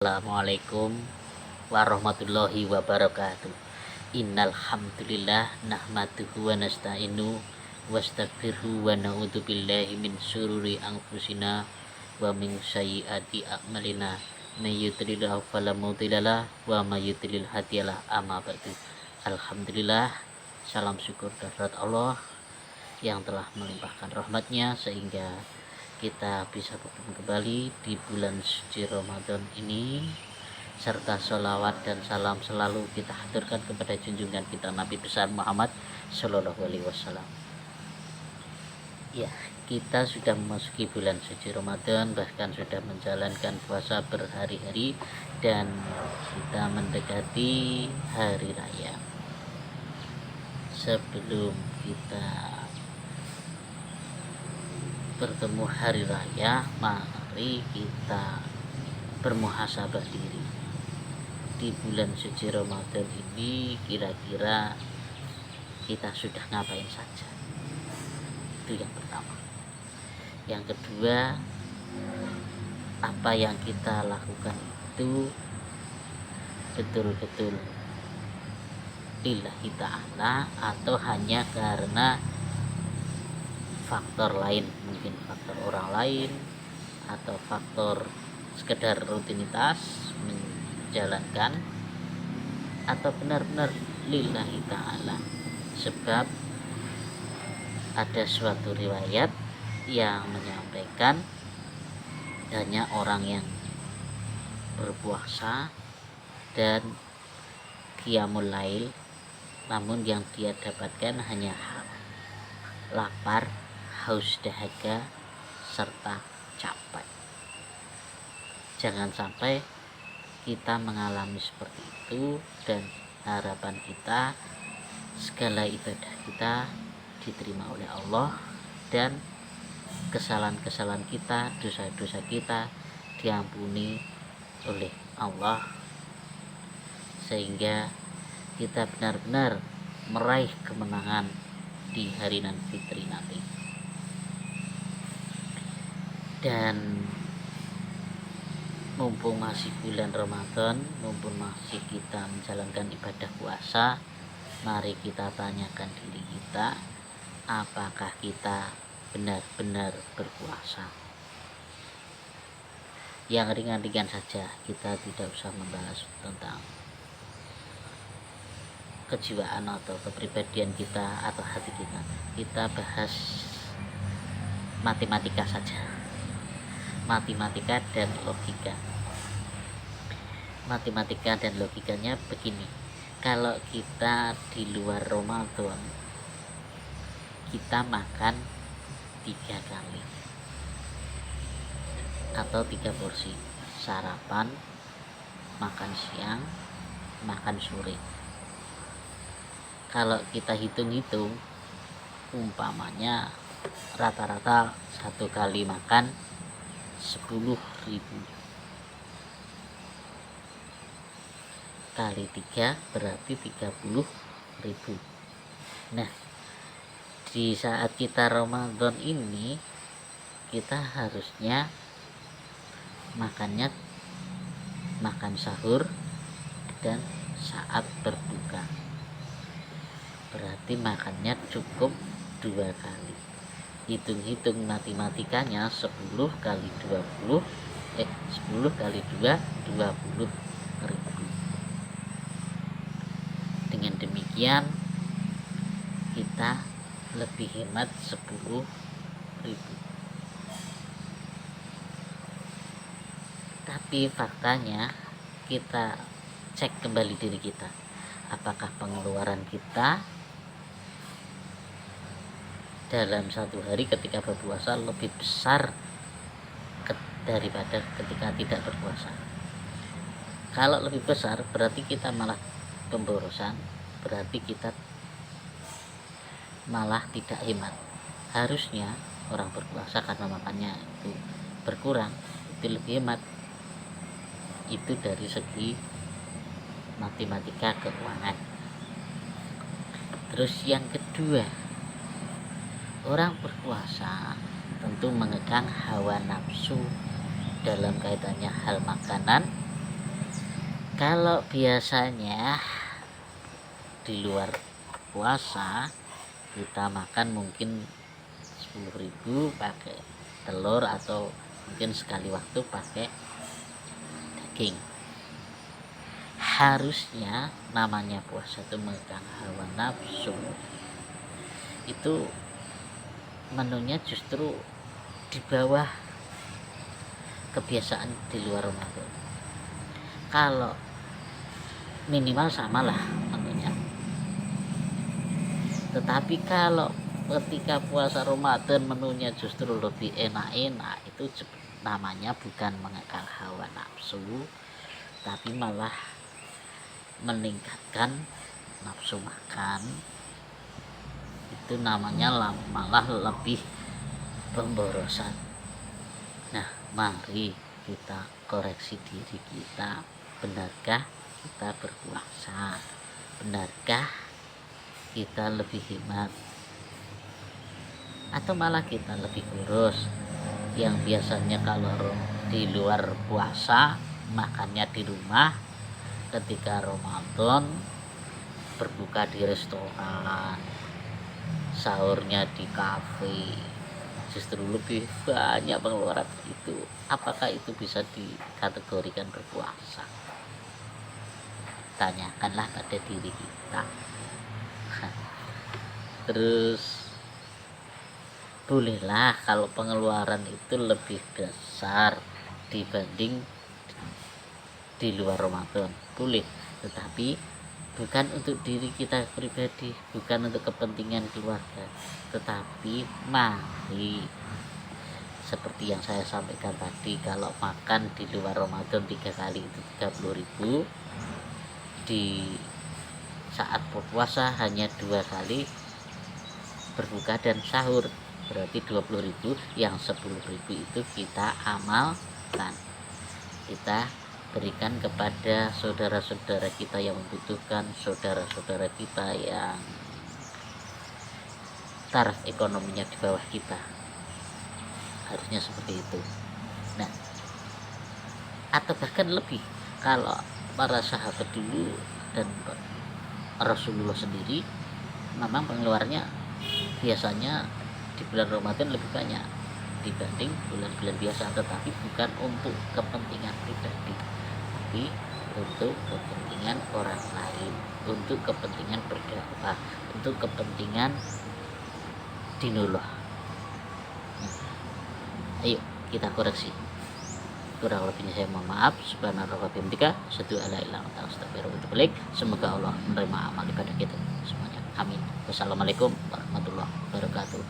Assalamualaikum warahmatullahi wabarakatuh. Innal hamdalillah nahmaduhu wa nasta'inu wastaghfiruhu wa na'udzu billahi min syururi anfusina wa min sayyiati a'malina. May yudlilillahu fala mudhillalah wa may yudlil hadiyalah. Amma ba'du. Alhamdulillah, salam syukur kehadirat Allah yang telah melimpahkan rahmatnya sehingga kita bisa bertemu kembali di bulan suci Ramadan ini, serta sholawat dan salam selalu kita haturkan kepada junjungan kita Nabi besar Muhammad Shallallahu Alaihi Wasallam. Ya, kita sudah memasuki bulan suci Ramadan, bahkan sudah menjalankan puasa berhari-hari dan kita mendekati hari raya. Sebelum kita bertemu hari raya, mari kita bermuhasabah diri. Di bulan suci Ramadan ini kira-kira kita sudah ngapain saja? Itu yang pertama. Yang kedua, apa yang kita lakukan itu betul-betul lillahi ta'ala atau hanya karena faktor lain, mungkin faktor orang lain atau faktor sekedar rutinitas menjalankan, atau benar-benar lillahi ta'ala. Sebab ada suatu riwayat yang menyampaikan hanya orang yang berpuasa dan qiyamul lail, namun yang dia dapatkan hanya lapar, haus dahaga, serta capek. Jangan sampai kita mengalami seperti itu, dan harapan kita segala ibadah kita diterima oleh Allah dan kesalahan-kesalahan kita, dosa-dosa kita diampuni oleh Allah, sehingga kita benar-benar meraih kemenangan di hari fitri nanti. Dan mumpung masih bulan Ramadan, mumpung masih kita menjalankan ibadah puasa, mari kita tanyakan diri kita, apakah kita benar-benar berpuasa? Yang ringan-ringan saja, kita tidak usah membahas tentang kejiwaan atau kepribadian kita atau hati kita. Kita bahas matematika saja, matematika dan logika. Matematika dan logikanya begini: kalau kita di luar Ramadan, kita makan 3 kali atau 3 porsi, sarapan, makan siang, makan sore. Kalau kita hitung-hitung, umpamanya rata-rata 1 kali makan 10.000 kali 3 berarti 30.000. Nah, di saat kita Ramadan ini, kita harusnya makannya makan sahur dan saat berbuka, berarti makannya cukup 2 kali. Hitung-hitung matematikanya 10 kali 2 20.000. Dengan demikian kita lebih hemat 10.000. Tapi faktanya kita cek kembali diri kita, apakah pengeluaran kita dalam 1 hari ketika berpuasa lebih besar daripada ketika tidak berpuasa. Kalau lebih besar, berarti kita malah pemborosan, berarti kita malah tidak hemat. Harusnya orang berpuasa karena makannya itu berkurang, itu lebih hemat. Itu dari segi matematika keuangan. Terus yang kedua, orang berpuasa tentu mengekang hawa nafsu dalam kaitannya hal makanan Kalau biasanya di luar puasa kita makan mungkin 10.000 pakai telur, atau mungkin sekali waktu pakai daging. Harusnya namanya puasa itu megang hawa nafsu, itu menunya justru di bawah kebiasaan di luar Ramadan. Kalau minimal samalah menunya, tetapi kalau ketika puasa Ramadan menunya justru lebih enak-enak, itu namanya bukan mengekang hawa nafsu, tapi malah meningkatkan nafsu makan. Itu namanya malah lebih pemborosan. Nah, mari kita koreksi diri kita. Benarkah kita berpuasa? Benarkah kita lebih hemat? Atau malah kita lebih kurus? Yang biasanya kalau di luar puasa makannya di rumah, ketika Ramadan berbuka di restoran, sahurnya di kafe, justru lebih banyak pengeluaran itu. Apakah itu bisa dikategorikan berpuasa? Tanyakanlah pada diri kita. Terus bolehlah kalau pengeluaran itu lebih besar dibanding di luar Ramadan, boleh, tetapi bukan untuk diri kita pribadi, bukan untuk kepentingan keluarga, tetapi mari, seperti yang saya sampaikan tadi, kalau makan di luar Ramadan 3 kali itu 30.000, di saat berpuasa hanya 2 kali berbuka dan sahur, berarti 20.000. Yang 10.000 itu kita amalkan, kita berikan kepada saudara-saudara kita yang membutuhkan, saudara-saudara kita yang taraf ekonominya di bawah kita. Harusnya seperti itu. Nah, atau bahkan lebih, kalau para sahabat dulu dan Rasulullah sendiri memang pengeluarannya biasanya di bulan Ramadan lebih banyak dibanding bulan-bulan biasa, tetapi bukan untuk kepentingan pribadi, tapi untuk kepentingan orang lain, untuk kepentingan berdakwah, untuk kepentingan dinullah. Ayo kita koreksi. Kurang lebihnya saya mohon maaf. Subhanallah wa bihamdika, asyhadu an la ilaha illa anta, astaghfiruka wa atubu ilaik. Semoga Allah menerima amal ibadah kita semuanya. Amin. Wassalamualaikum warahmatullahi wabarakatuh.